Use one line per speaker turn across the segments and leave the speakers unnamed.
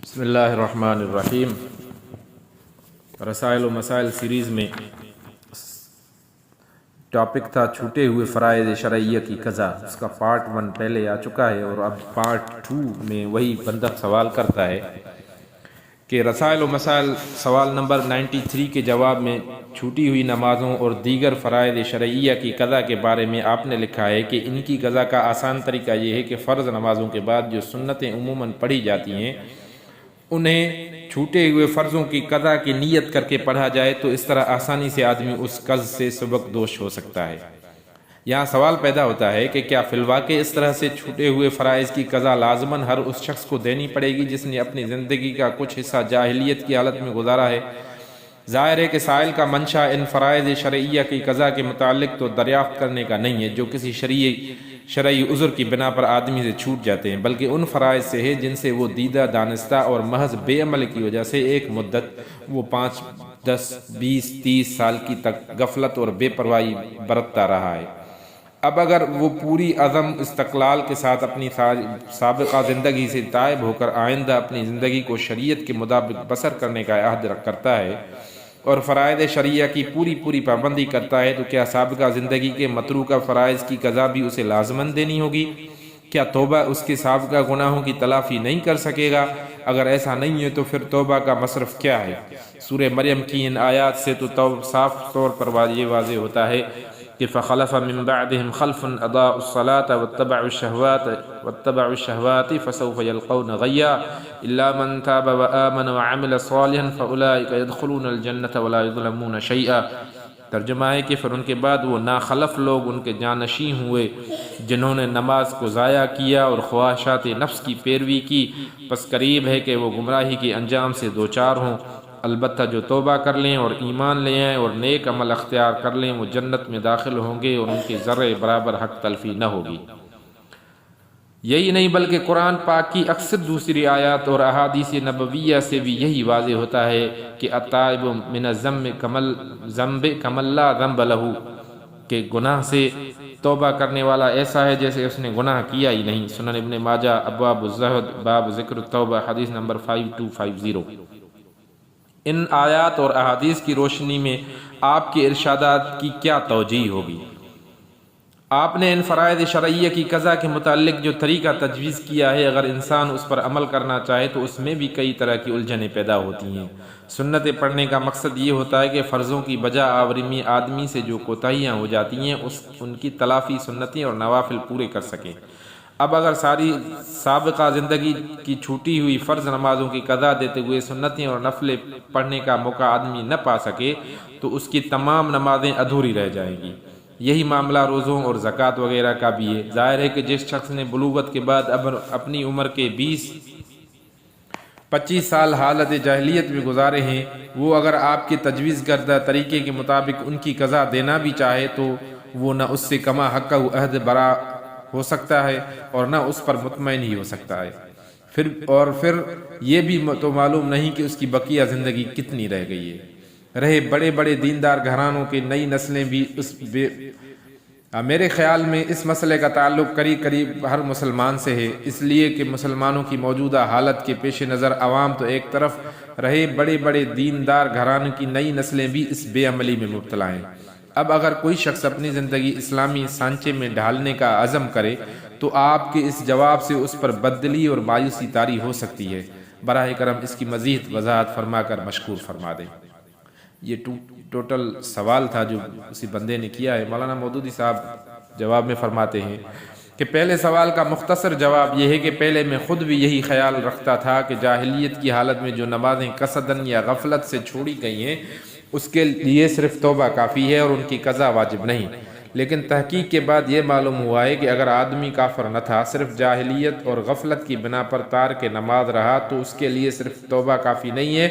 بسم اللہ الرحمن الرحیم۔ رسائل و مسائل سیریز میں ٹاپک تھا چھوٹے ہوئے فرائض شرعیہ کی قضا۔ اس کا پارٹ 1 پہلے آ چکا ہے اور اب پارٹ 2 میں وہی بندہ سوال کرتا ہے کہ رسائل و مسائل سوال نمبر 93 کے جواب میں چھوٹی ہوئی نمازوں اور دیگر فرائض شرعیہ کی قضا کے بارے میں آپ نے لکھا ہے کہ ان کی قضا کا آسان طریقہ یہ ہے کہ فرض نمازوں کے بعد جو سنتیں عموماً پڑھی جاتی ہیں انہیں چھوٹے ہوئے فرضوں کی قضا کی نیت کر کے پڑھا جائے تو اس طرح آسانی سے آدمی اس قرض سے سبق دوش ہو سکتا ہے۔ یہاں سوال پیدا ہوتا ہے کہ کیا فی الواقع اس طرح سے چھوٹے ہوئے فرائض کی قضا لازماً ہر اس شخص کو دینی پڑے گی جس نے اپنی زندگی کا کچھ حصہ جاہلیت کی حالت میں گزارا ہے؟ ظاہر ہے کہ سائل کا منشا ان فرائض شرعیہ کی قضا کے متعلق تو دریافت کرنے کا نہیں ہے جو کسی شرعی عذر کی بنا پر آدمی سے چھوٹ جاتے ہیں، بلکہ ان فرائض سے ہے جن سے وہ دیدہ دانستہ اور محض بے عمل کی وجہ سے ایک مدت وہ 5 10 20 30 سال کی تک غفلت اور بے پرواہی برتتا رہا ہے۔ اب اگر وہ پوری عزم استقلال کے ساتھ اپنی سابقہ زندگی سے تائب ہو کر آئندہ اپنی زندگی کو شریعت کے مطابق بسر کرنے کا عہد کرتا ہے اور فرائض شرعیہ کی پوری پابندی کرتا ہے تو کیا سابقہ زندگی کے متروکہ فرائض کی قضا بھی اسے لازماً دینی ہوگی؟ کیا توبہ اس کے سابقہ گناہوں کی تلافی نہیں کر سکے گا؟ اگر ایسا نہیں ہے تو پھر توبہ کا مصرف کیا ہے؟ سورہ مریم کی ان آیات سے تو صاف طور پر یہ واضح ہوتا ہے کہ فخلف من بعدهم خلف اضاعوا الصلاة واتبعوا الشهوات فسوف يلقون غيا الا من تاب وآمن وعمل صالحا فاولئك يدخلون الجنة ولا يظلمون شيئا۔ ترجمہ ہے کہ پھر ان کے بعد وہ ناخلف لوگ ان کے جانشین ہوئے جنہوں نے نماز کو ضائع کیا اور خواہشات نفس کی پیروی کی، پس قریب ہے کہ وہ گمراہی کے انجام سے دوچار ہوں۔ البتہ جو توبہ کر لیں اور ایمان لے آئیں اور نیک عمل اختیار کر لیں وہ جنت میں داخل ہوں گے اور ان کے ذرے برابر حق تلفی نہ ہوگی۔ یہی نہیں بلکہ قرآن پاک کی اکثر دوسری آیات اور احادیث نبویہ سے بھی یہی واضح ہوتا ہے کہ التائب من الذنب کمن لا ذنب لہ، کہ گناہ سے توبہ کرنے والا ایسا ہے جیسے اس نے گناہ کیا ہی نہیں۔ سنن ابن ماجہ ابواب الزہد باب ذکر التوبہ حدیث نمبر 5250۔ ان آیات اور احادیث کی روشنی میں آپ کے ارشادات کی کیا توجیہ ہوگی؟ آپ نے ان فرائض شرعیہ کی قضا کے متعلق جو طریقہ تجویز کیا ہے اگر انسان اس پر عمل کرنا چاہے تو اس میں بھی کئی طرح کی الجھنیں پیدا ہوتی ہیں۔ سنتیں پڑھنے کا مقصد یہ ہوتا ہے کہ فرضوں کی بجا آوری میں آدمی سے جو کوتاہیاں ہو جاتی ہیں ان کی تلافی سنتیں اور نوافل پورے کر سکیں۔ اب اگر ساری سابقہ زندگی کی چھوٹی ہوئی فرض نمازوں کی قضا دیتے ہوئے سنتیں اور نفلیں پڑھنے کا موقع آدمی نہ پا سکے تو اس کی تمام نمازیں ادھوری رہ جائیں گی۔ یہی معاملہ روزوں اور زکوٰۃ وغیرہ کا بھی ہے۔ ظاہر ہے کہ جس شخص نے بلوغت کے بعد اپنی عمر کے 20-25 سال حالت جاہلیت میں گزارے ہیں، وہ اگر آپ کے تجویز کردہ طریقے کے مطابق ان کی قضا دینا بھی چاہے تو وہ نہ اس سے کما حق عہد برا ہو سکتا ہے اور نہ اس پر مطمئن ہی ہو سکتا ہے۔ پھر یہ بھی تو معلوم نہیں کہ اس کی بقیہ زندگی کتنی رہ گئی ہے۔ رہے بڑے دیندار گھرانوں کی نئی نسلیں بھی میرے خیال میں اس مسئلے کا تعلق قریب ہر مسلمان سے ہے، اس لیے کہ مسلمانوں کی موجودہ حالت کے پیش نظر عوام تو ایک طرف رہے بڑے دیندار گھرانوں کی نئی نسلیں بھی اس بے عملی میں مبتلا ہیں۔ اب اگر کوئی شخص اپنی زندگی اسلامی سانچے میں ڈھالنے کا عزم کرے تو آپ کے اس جواب سے اس پر بددلی اور مایوسی طاری ہو سکتی ہے۔ براہ کرم اس کی مزید وضاحت فرما کر مشکور فرما دیں۔ یہ ٹوٹل سوال تھا جو اسی بندے نے کیا ہے۔ مولانا مودودی صاحب جواب میں فرماتے ہیں کہ پہلے سوال کا مختصر جواب یہ ہے کہ پہلے میں خود بھی یہی خیال رکھتا تھا کہ جاہلیت کی حالت میں جو نمازیں قصداً یا غفلت سے چھوڑی گئی ہیں اس کے لیے صرف توبہ کافی ہے اور ان کی قضا واجب نہیں، لیکن تحقیق کے بعد یہ معلوم ہوا ہے کہ اگر آدمی کافر نہ تھا، صرف جاہلیت اور غفلت کی بنا پر تارک نماز رہا تو اس کے لیے صرف توبہ کافی نہیں ہے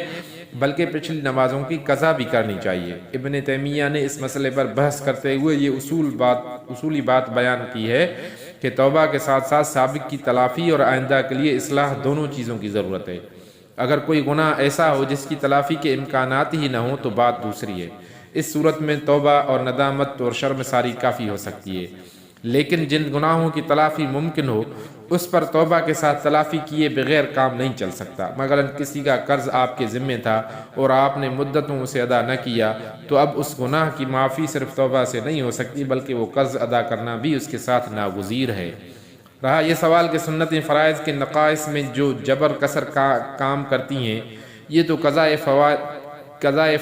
بلکہ پچھلی نمازوں کی قضا بھی کرنی چاہیے۔ ابن تیمیہ نے اس مسئلے پر بحث کرتے ہوئے یہ اصولی بات بیان کی ہے کہ توبہ کے ساتھ ساتھ سابق کی تلافی اور آئندہ کے لیے اصلاح دونوں چیزوں کی ضرورت ہے۔ اگر کوئی گناہ ایسا ہو جس کی تلافی کے امکانات ہی نہ ہوں تو بات دوسری ہے۔ اس صورت میں توبہ اور ندامت اور شرمساری کافی ہو سکتی ہے۔ لیکن جن گناہوں کی تلافی ممکن ہو اس پر توبہ کے ساتھ تلافی کیے بغیر کام نہیں چل سکتا۔ مثلاً کسی کا قرض آپ کے ذمے تھا اور آپ نے مدتوں اسے ادا نہ کیا، تو اب اس گناہ کی معافی صرف توبہ سے نہیں ہو سکتی بلکہ وہ قرض ادا کرنا بھی اس کے ساتھ ناگزیر ہے۔ رہا یہ سوال کہ سنتیں فرائض کے نقائص میں جو جبر کسر کا کام کرتی ہیں یہ تو قضاء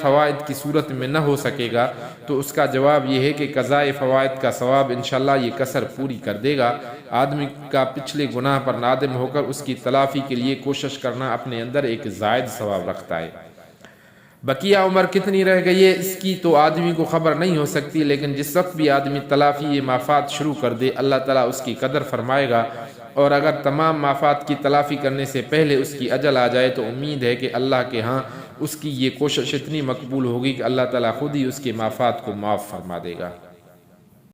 فوائد کی صورت میں نہ ہو سکے گا، تو اس کا جواب یہ ہے کہ قضاء فوائد کا ثواب انشاءاللہ یہ کسر پوری کر دے گا۔ آدمی کا پچھلے گناہ پر نادم ہو کر اس کی تلافی کے لیے کوشش کرنا اپنے اندر ایک زائد ثواب رکھتا ہے۔ بقیہ عمر کتنی رہ گئی ہے اس کی تو آدمی کو خبر نہیں ہو سکتی، لیکن جس وقت بھی آدمی تلافی مافات شروع کر دے اللہ تعالیٰ اس کی قدر فرمائے گا، اور اگر تمام مافات کی تلافی کرنے سے پہلے اس کی اجل آ جائے تو امید ہے کہ اللہ کے ہاں اس کی یہ کوشش اتنی مقبول ہوگی کہ اللہ تعالیٰ خود ہی اس کے مافات کو معاف فرما دے گا۔